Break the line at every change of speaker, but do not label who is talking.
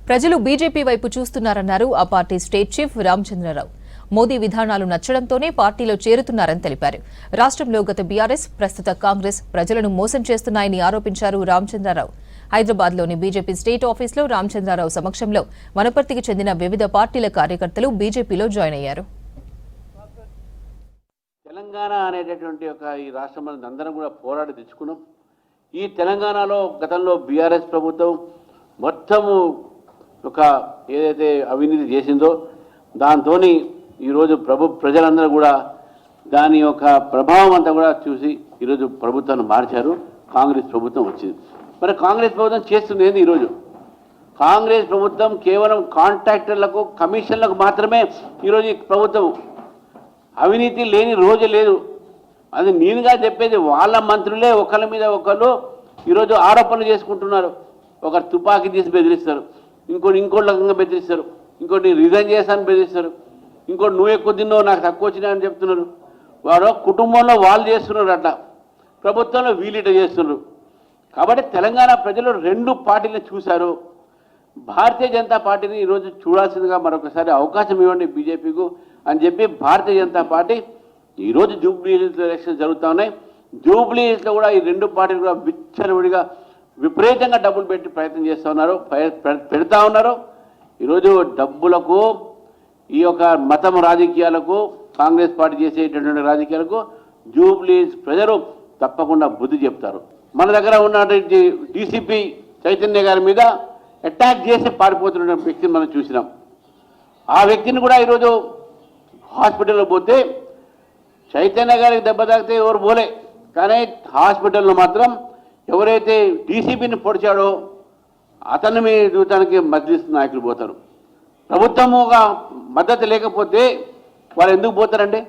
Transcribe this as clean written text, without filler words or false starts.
ప్రజలు బీజేపీ వైపు చూస్తున్నారన్నారు ఆ party state chief Ramachandra Rao. Modi విధానాలు నచ్చడంతోనే పార్టీలో చేరుతున్నారని తెలిపారు. రాష్ట్రంలో గత బీఆర్ఎస్, ప్రస్తుత కాంగ్రెస్ ప్రజలను మోసం చేస్తున్నాయని ఆరోపించారు రామచంద్రరావు. హైదరాబాద్లోని బీజేపీ స్టేట్ ఆఫీసులో రామచంద్రరావు సమక్షంలో వనపర్తికి చెందిన వివిధ పార్టీల కార్యకర్తలు బీజేపీలో జాయిన్ అయ్యారు.
తెలంగాణ అనేటటువంటి ఈ రాష్ట్రం అందరం కూడా పోరాడి తెచ్చుకున్నాం. ఈ తెలంగాణలో గతంలో బీఆర్ఎస్ ప్రభుత్వం మొత్తము ఏదైతే అవినీతి చేసిందో దాంతో ఈరోజు ప్రజలందరూ కూడా దాని యొక్క ప్రభావం అంతా కూడా చూసి ఈరోజు ప్రభుత్వాన్ని మార్చారు. కాంగ్రెస్ ప్రభుత్వం వచ్చింది. మరి కాంగ్రెస్ ప్రభుత్వం చేస్తుంది ఏంది? ఈరోజు కాంగ్రెస్ ప్రభుత్వం కేవలం కాంట్రాక్టర్లకు, కమిషన్లకు మాత్రమే ఈరోజు ఈ ప్రభుత్వం. అవినీతి లేని రోజు లేదు. అది నేనుగా చెప్పేది. వాళ్ళ మంత్రులే ఒకళ్ళ మీద ఒకళ్ళు ఈరోజు ఆరోపణలు చేసుకుంటున్నారు. ఒకరు తుపాకీ తీసి బెదిరిస్తారు, ఇంకోటి రకంగా బెదిరిస్తారు, ఇంకోటి రిజైన్ చేస్తాను బెదిరిస్తారు, ఇంకోటి నువ్వు ఎక్కువ తిన్నావు నాకు తక్కువ వచ్చినాయని చెప్తున్నారు. వారు కుటుంబంలో వాళ్ళు చేస్తున్నారు, అట్లా ప్రభుత్వంలో వీళ్ళిట చేస్తున్నారు. కాబట్టి తెలంగాణ ప్రజలు రెండు పార్టీలను చూశారు. భారతీయ జనతా పార్టీని ఈరోజు చూడాల్సిందిగా మరొకసారి అవకాశం ఇవ్వండి బీజేపీకు అని చెప్పి భారతీయ జనతా పార్టీ ఈరోజు జూబ్లీ హిల్స్ ఎలక్షన్స్ జరుగుతూ ఉన్నాయి. జూబ్లీ హిల్స్లో కూడా ఈ రెండు పార్టీలు కూడా విచ్చలవిడిగా విపరీతంగా డబ్బులు పెట్టి ప్రయత్నం చేస్తూ ఉన్నారు, పెడతా ఉన్నారు. ఈరోజు డబ్బులకు, ఈ యొక్క మతం రాజకీయాలకు, కాంగ్రెస్ పార్టీ చేసేటటువంటి రాజకీయాలకు జూబ్లీ హిల్స్ ప్రజలు తప్పకుండా బుద్ధి చెప్తారు. మన దగ్గర ఉన్నటువంటి డీసీపీ చైతన్య గారి మీద అటాక్ చేసి పారిపోతున్న వ్యక్తిని మనం చూసినాం. ఆ వ్యక్తిని కూడా ఈరోజు హాస్పిటల్లో పోతే చైతన్య గారికి దెబ్బ తాకితే ఎవరు పోలే, కానీ హాస్పిటల్లో మాత్రం ఎవరైతే డీసీపీని పొడిచాడో అతన్ని మీ చూడటానికి మజ్లిస్ నాయకులు పోతారు. ప్రభుత్వముగా మద్దతు లేకపోతే వాళ్ళు ఎందుకు పోతారండి?